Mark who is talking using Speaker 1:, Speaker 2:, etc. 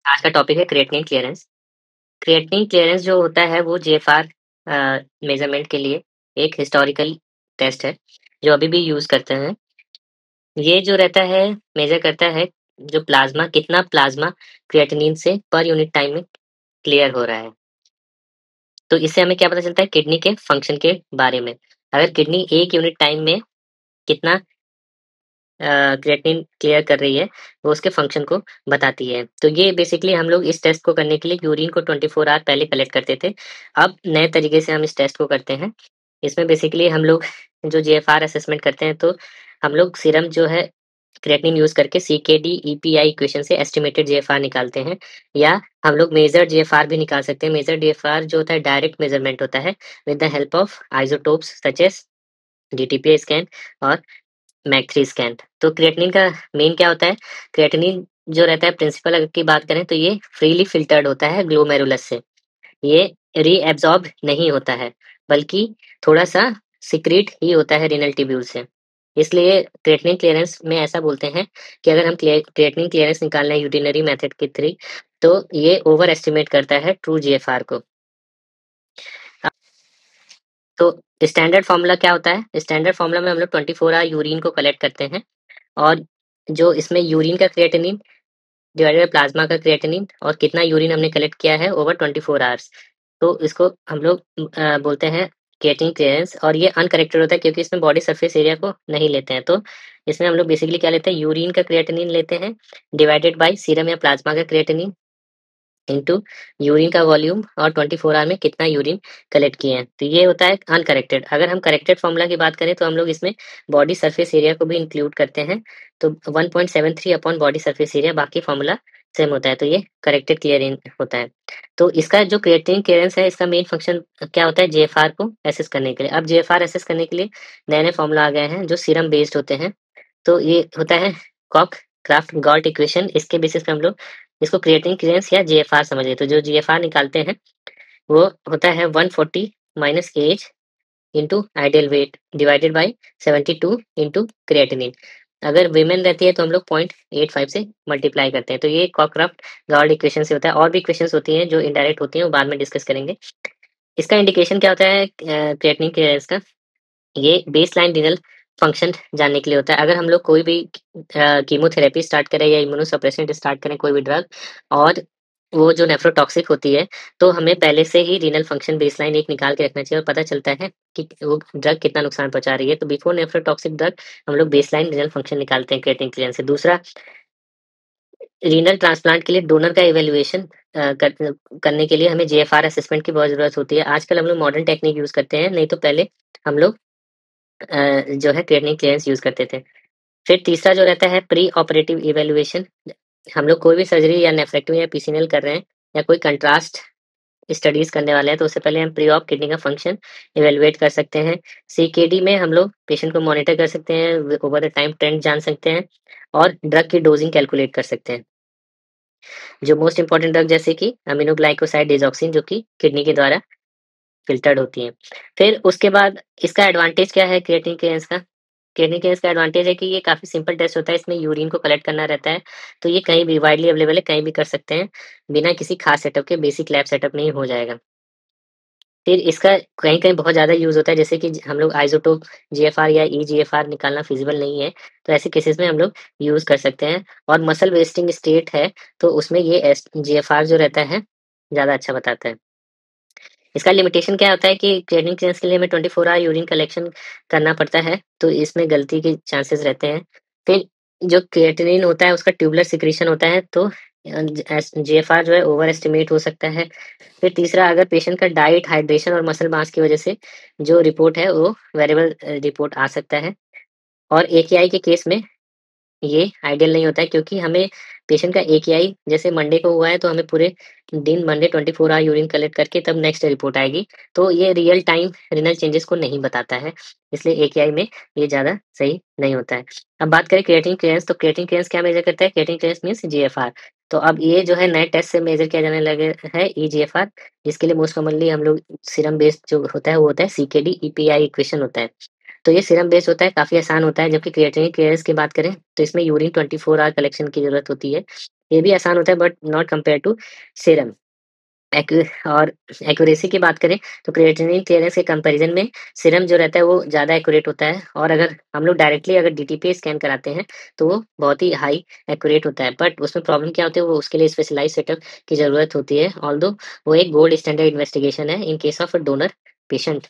Speaker 1: आज का टॉपिक है क्रिएटिनिन क्लीयरेंस। क्रिएटिनिन क्लीयरेंस जो होता है वो जीएफआर मेजरमेंट के लिए एक हिस्टोरिकल टेस्ट है जो अभी भी यूज करते हैं। ये जो रहता है मेजर करता है जो प्लाज्मा कितना प्लाज्मा क्रिएटिनिन से पर यूनिट टाइम में क्लियर हो रहा है। तो इससे हमें क्या पता चलता है किडनी के फंक्शन के बारे में। अगर किडनी एक यूनिट टाइम में कितना क्रिएटिनिन क्लियर कर रही है वो उसके फंक्शन को बताती है। तो ये बेसिकली हम लोग इस टेस्ट को करने के लिए यूरिन को 24 आवर पहले कलेक्ट करते थे। अब नए तरीके से हम इस टेस्ट को करते हैं। इसमें बेसिकली हम लोग जो जीएफआर असेसमेंट करते हैं तो हम लोग सीरम जो है क्रिएटिनिन यूज करके सीकेडी ईपीआई इक्वेशन से एस्टिमेटेड जीएफआर निकालते हैं, या हम लोग मेजर्ड जीएफआर भी निकाल सकते हैं। मेजर्ड जीएफआर जो होता है डायरेक्ट मेजरमेंट होता है with the help of isotopes such as DTPA scan और मैक3 स्कैन। तो क्रिएटिनिन का मेन क्या होता है? क्रिएटिनिन जो रहता है प्रिंसिपल अगर की बात करें तो ये फ्रीली फिल्टर्ड होता है ग्लोमेरुलस से। ये रीएब्सॉर्ब नहीं होता है, बल्कि थोड़ा-सा सिक्रीट ही होता है रीनल ट्यूब्यूल से। इसलिए क्रिएटिनिन क्लीयरेंस में ऐसा बोलते हैं कि अगर हम क्रिएटिनिन क्लीयरेंस निकाल रहे हैं यूटिनरी मेथड के थ्रू, तो ये ओवर एस्टिमेट करता है ट्रू जीएफआर को। तो स्टैंडर्ड फॉर्मूला क्या होता है? स्टैंडर्ड फॉर्मूला में हम लोग 24 आवर यूरिन को कलेक्ट करते हैं और जो इसमें यूरिन का क्रिएटिनिन डिवाइडेड बाय प्लाज्मा का क्रिएटिनिन और कितना यूरिन हमने कलेक्ट किया है ओवर 24 आवर्स, तो इसको हम लोग बोलते हैं क्रिएटिनिन क्लीयरेंस। और ये अनकरेक्टेड होता है क्योंकि इसमें बॉडी सरफेस एरिया को नहीं लेते हैं। तो इसमें हम लोग बेसिकली क्या लेते हैं, यूरिन का क्रिएटिनिन लेते हैं डिवाइडेड बाय सीरम या प्लाज्मा का क्रिएटिनिन इंटू यूरिन का वॉल्यूम और 24 आवर में कितना यूरिन कलेक्ट किए हैं। तो ये होता है अनकरेक्टेड। अगर हम करेक्टेड फॉर्मूला की बात करें तो हम लोग इसमें बॉडी सरफेस एरिया को भी इंक्लूड करते हैं। तो 1.73 अपॉन बॉडी सरफेस एरिया, बाकी फॉर्मूला सेम होता है। तो ये करेक्टेड क्लियरिंग होता है। तो इसका जो क्रिएटिनिन क्लियरेंस है इसका मेन फंक्शन क्या होता है? जीएफआर को एसेस करने के लिए। अब जीएफआर एसेस करने के लिए नए-नए फॉर्मूला आ गए हैं जो सीरम बेस्ड होते हैं। तो ये होता है कॉक क्राफ्ट गॉल्ट इक्वेशन। इसके बेसिस पे हम लोग इसको क्रिएटिनिन क्लीयरेंस या जीएफआर समझिए। तो जो जीएफआर निकालते हैं वो होता है 140 minus age into ideal weight divided by 72 into creatinine. अगर वीमेन रहती है तो हम लोग 0.85 से मल्टीप्लाई करते हैं। तो ये कॉकक्राफ्ट गॉल्ट इक्वेशन से होता है। और भी इक्वेशंस होती हैं जो इनडायरेक्ट होती हैं, वो बाद में डिस्कस करेंगे। इसका इंडिकेशन क्या होता है क्रिएटिनिन क्लीयरेंस का? ये बेसलाइन रीनल फंक्शन जानने के लिए होता है। अगर हम लोग कोई भी कीमोथेरेपी स्टार्ट करें या इम्यूनोसप्रेसेंट स्टार्ट करें कोई भी ड्रग, और वो जो नेफ्रोटॉक्सिक होती है, तो हमें पहले से ही रीनल फंक्शन बेसलाइन एक निकाल के रखना चाहिए और पता चलता है कि वो ड्रग कितना नुकसान पहुंचा रही है। तो बिफोर नेफ्रोटॉक्सिक ड्रग हम लोग बेसलाइन रीनल फंक्शन निकालते हैं क्रिएटिनिन क्लीयरेंस से। दूसरा, रीनल ट्रांसप्लांट के लिए डोनर का इवैल्यूएशन करने के लिए हमें जीएफआर असेसमेंट की बहुत ज़रूरत होती है। आजकल हम लोग मॉडर्न टेक्निक यूज़ करते हैं, नहीं तो पहले हम लोग जो है क्रिएटिनिन क्लीयरेंस यूज़ करते थे। फिर तीसरा जो रहता है प्री ऑपरेटिव इवैल्यूएशन। हम लोग कोई भी सर्जरी या नेफ्रेक्टोमी या पीसीएनएल कर रहे हैं या कोई कंट्रास्ट स्टडीज़ करने वाले हैं, तो उससे पहले हम प्री ऑप किडनी का फंक्शन इवैल्यूएट कर सकते हैं। सीकेडी में हम लोग पेशेंट को मॉनिटर कर सकते हैं, ओवर द टाइम ट्रेंड जान सकते हैं और ड्रग की डोजिंग कैलकुलेट कर सकते हैं। जो मोस्ट इंपोर्टेंट ड्रग जैसे कि अमीनोग्लाइकोसाइड डिसॉक्सिन जो कि किडनी के द्वारा फ़िल्टर्ड होती हैं। फिर उसके बाद इसका एडवांटेज क्या है क्रिएटिनिन क्लीयरेंस का? क्रिएटिनिन क्लीयरेंस का एडवांटेज है कि ये काफ़ी सिंपल टेस्ट होता है, इसमें यूरिन को कलेक्ट करना रहता है, तो ये कहीं भी वाइडली अवेलेबल है, कहीं भी कर सकते हैं, बिना किसी खास सेटअप के, बेसिक लैब सेटअप में ही हो जाएगा। फिर इसका कहीं-कहीं बहुत ज़्यादा यूज़ होता है, जैसे कि हम लोग आइसोटोप जीएफआर या ईजीएफआर निकालना फिज़िबल नहीं है, तो ऐसे केसेज़ में हम लोग यूज़ कर सकते हैं। और मसल वेस्टिंग स्टेट है, तो उसमें ये जीएफआर जो रहता है, ज़्यादा अच्छा बताता है। इसका लिमिटेशन क्या होता है कि क्रिएटिनिन क्लीयरेंस के लिए हमें 24 आवर यूरिन कलेक्शन करना पड़ता है, तो इसमें गलती के चांसेस रहते हैं। फिर जो क्रिएटिनिन होता है उसका ट्यूबुलर सिक्रीशन होता है, तो जीएफआर जो है ओवर एस्टिमेट हो सकता है। फिर तीसरा, अगर पेशेंट का डाइट, हाइड्रेशन और मसल मास की वजह से जो रिपोर्ट है वो वेरिएबल रिपोर्ट आ सकता है। और एकेआई के केस में ये आइडियल नहीं होता है, क्योंकि हमें पेशेंट का एकेआई जैसे मंडे को हुआ है तो हमें पूरे दिन मंडे 24 आवर यूरिन कलेक्ट करके तब नेक्स्ट रिपोर्ट आएगी। तो ये रियल टाइम रिनल चेंजेस को नहीं बताता है, इसलिए एकेआई में ये ज़्यादा सही नहीं होता है। अब बात करें क्रिएटिनिन क्लीयरेंस, तो क्रिएटिनिन क्लीयरेंस क्या मेज़र करता है? Creatinine clearance means GFR. तो अब ये जो है नए टेस्ट से मेज़र किया जाने लगे है ईजीएफआर, जिसके लिए मोस्ट कॉमनली हम लोग सीरम बेस्ड जो होता है वो होता है सीकेडी ईपीआई इक्वेशन होता है। तो ये सीरम बेस्ड होता है, काफ़ी आसान होता है, जबकि क्रिएटिनिन क्लियरेंस की बात करें, तो इसमें यूरिन 24 आवर कलेक्शन की ज़रूरत होती है। ये भी आसान होता है but not compare to serum. एक्यू और एक्यूरेसी की बात करें, तो क्रिएटिनिन क्लियरेंस के कंपैरिज़न में सीरम जो रहता है वो ज़्यादा एक्यूरेट होता है, और अगर हम लोग डायरेक्टली अगर डीटीपी स्कैन कराते हैं, तो वो बहुत ही हाई एक्यूरेट होता है। बट उसमें प्रॉब्लम क्या होती है, वो उसके लिए स्पेशलाइज़्ड सेटअप की ज़रूरत होती है, ऑल्दो वो एक गोल्ड स्टैंडर्ड इन्वेस्टिगेशन है in case of a donor patient.